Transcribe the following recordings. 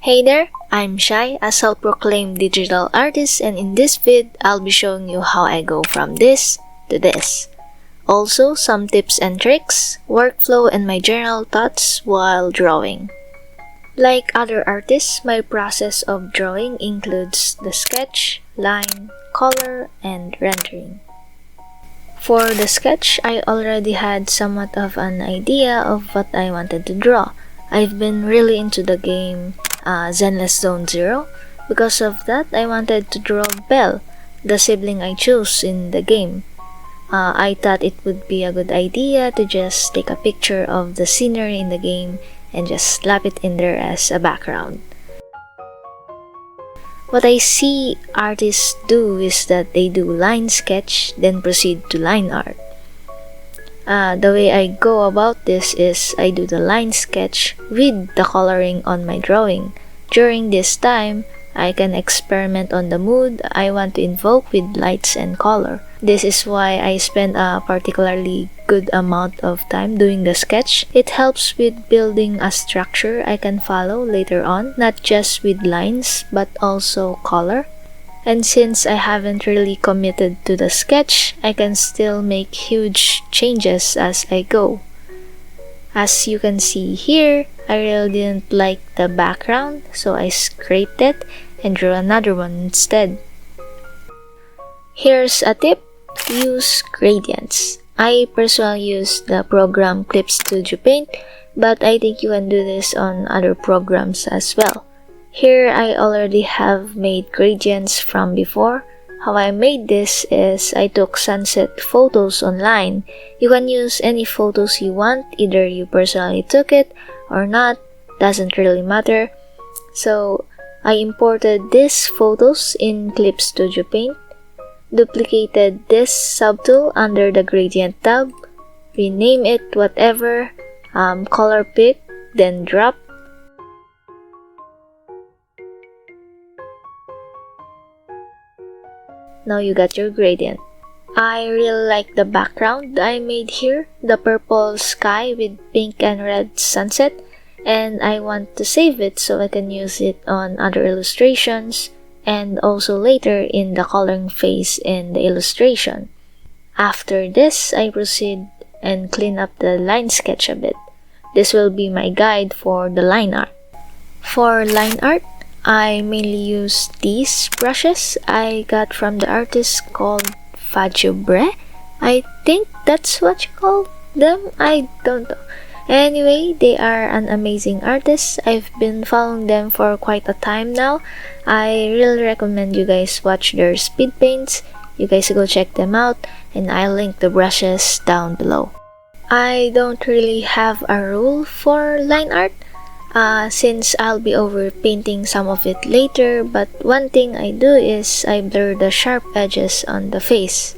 Hey there, I'm Shai, a self-proclaimed digital artist, and in this vid, I'll be showing you how I go from this to this. Also, some tips and tricks, workflow, and my general thoughts while drawing. Like other artists, my process of drawing includes the sketch, line, color, and rendering. For the sketch, I already had somewhat of an idea of what I wanted to draw. I've been really into the game Zenless Zone Zero. Because of that, I wanted to draw Belle, the sibling I chose in the game. I thought it would be a good idea to just take a picture of the scenery in the game and just slap it in there as a background. What I see artists do is that they do line sketch, then proceed to line art. The way I go about this is I do the line sketch with the coloring on my drawing. During this time, I can experiment on the mood I want to invoke with lights and color. This is why I spend a particularly good amount of time doing the sketch. It helps with building a structure I can follow later on, not just with lines but also color. And since I haven't really committed to the sketch, I can still make huge changes as I go. As you can see here, I really didn't like the background, so I scraped it and drew another one instead. Here's a tip: use gradients. I personally use the program Clip Studio Paint, but I think you can do this on other programs as well. Here I already have made gradients from before. How I made this is I took sunset photos online. You can use any photos you want, either you personally took it or not, doesn't really matter. So I imported these photos in Clip Studio Paint, duplicated this subtool under the gradient tab, rename it whatever, color pick, then drop. Now you got your gradient. I really like the background I made here, the purple sky with pink and red sunset, and I want to save it so I can use it on other illustrations and also later in the coloring phase in the illustration. After this, I proceed and clean up the line sketch a bit. This will be my guide for the line art. For line art, I mainly use these brushes I got from the artist called Fajobre. I think that's what you call them. I don't know. Anyway, they are an amazing artist. I've been following them for quite a time now. I really recommend you guys watch their speed paints. You guys go check them out, and I'll link the brushes down below. I don't really have a rule for line art. Since I'll be overpainting some of it later, but one thing I do is I blur the sharp edges on the face,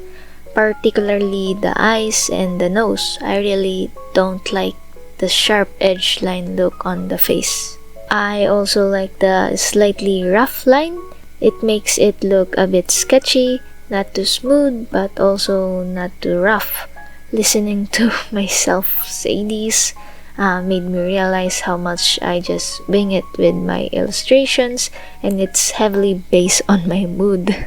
particularly the eyes and the nose. I really don't like the sharp edge line look on the face. I also like the slightly rough line. It makes it look a bit sketchy, not too smooth but also not too rough. Listening to myself say these made me realize how much I just wing it with my illustrations, and it's heavily based on my mood.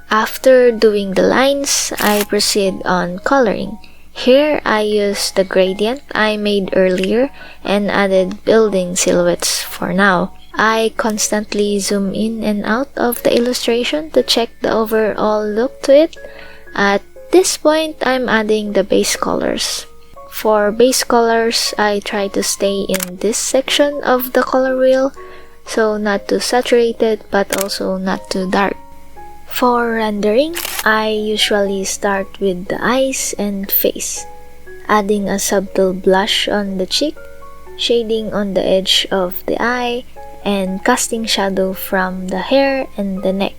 After doing the lines, I proceed on coloring. Here I use the gradient I made earlier and added building silhouettes for now. I constantly zoom in and out of the illustration to check the overall look to it. At this point, I'm adding the base colors. For base colors, I try to stay in this section of the color wheel, so not too saturated but also not too dark. For rendering, I usually start with the eyes and face, adding a subtle blush on the cheek, shading on the edge of the eye, and casting shadow from the hair and the neck.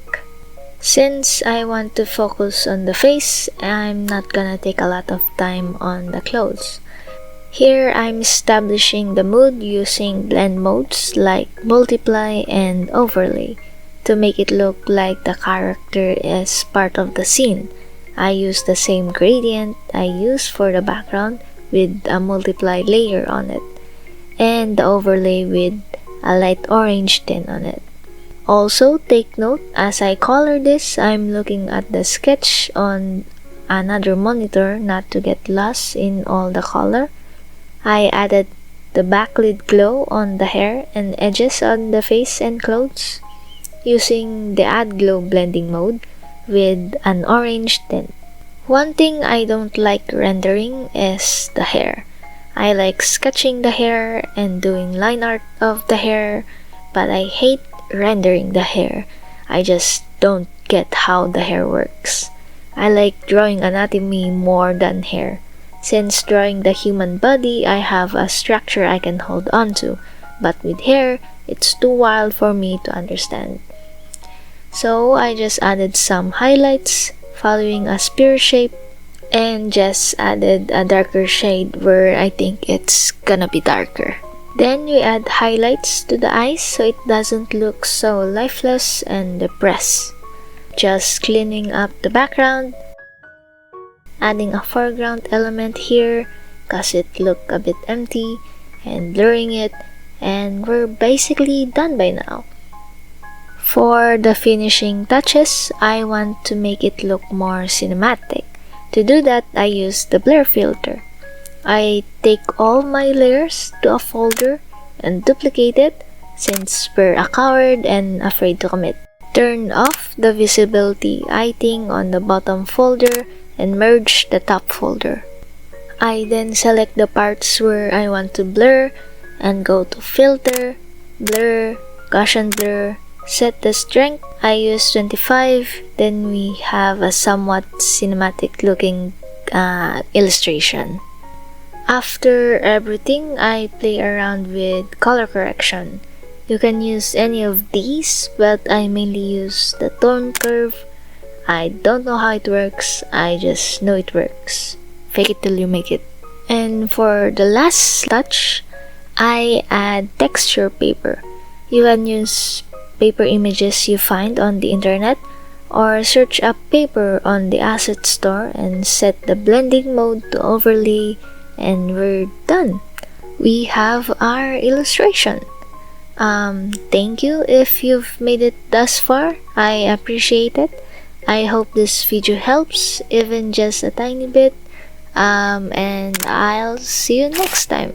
Since I want to focus on the face, I'm not gonna take a lot of time on the clothes. Here I'm establishing the mood using blend modes like multiply and overlay to make it look like the character is part of the scene. I use the same gradient I use for the background with a multiply layer on it. and the overlay with a light orange tint on it. Also, take note, as I color this, I'm looking at the sketch on another monitor not to get lost in all the color. I added the backlit glow on the hair and edges on the face and clothes using the Add Glow blending mode with an orange tint. One thing I don't like rendering is the hair. I like sketching the hair and doing line art of the hair, but I hate rendering the hair. I just don't get how the hair works. I like drawing anatomy more than hair. Since drawing the human body, I have a structure I can hold on to, but with hair, it's too wild for me to understand. So I just added some highlights following a spear shape and just added a darker shade where I think it's gonna be darker. Then we add highlights to the eyes so it doesn't look so lifeless and depressed. Just cleaning up the background, adding a foreground element here cause it looked a bit empty, and blurring it, and we're basically done by now. For the finishing touches, I want to make it look more cinematic. To do that, I use the blur filter. I take all my layers to a folder and duplicate it since we're a coward and afraid to commit. Turn off the visibility icing on the bottom folder and merge the top folder. I then select the parts where I want to blur and go to Filter, Blur, Gaussian Blur, set the strength. I use 25, then we have a somewhat cinematic looking illustration. After everything, I play around with color correction. You can use any of these, but I mainly use the tone curve. I don't know how it works, I just know it works. Fake it till you make it. And for the last touch, I add texture paper. You can use paper images you find on the internet or search up paper on the asset store and set the blending mode to overlay, and we're done. We have our illustration. Thank you if you've made it thus far. I appreciate it. I hope this video helps, even just a tiny bit. And I'll see you next time.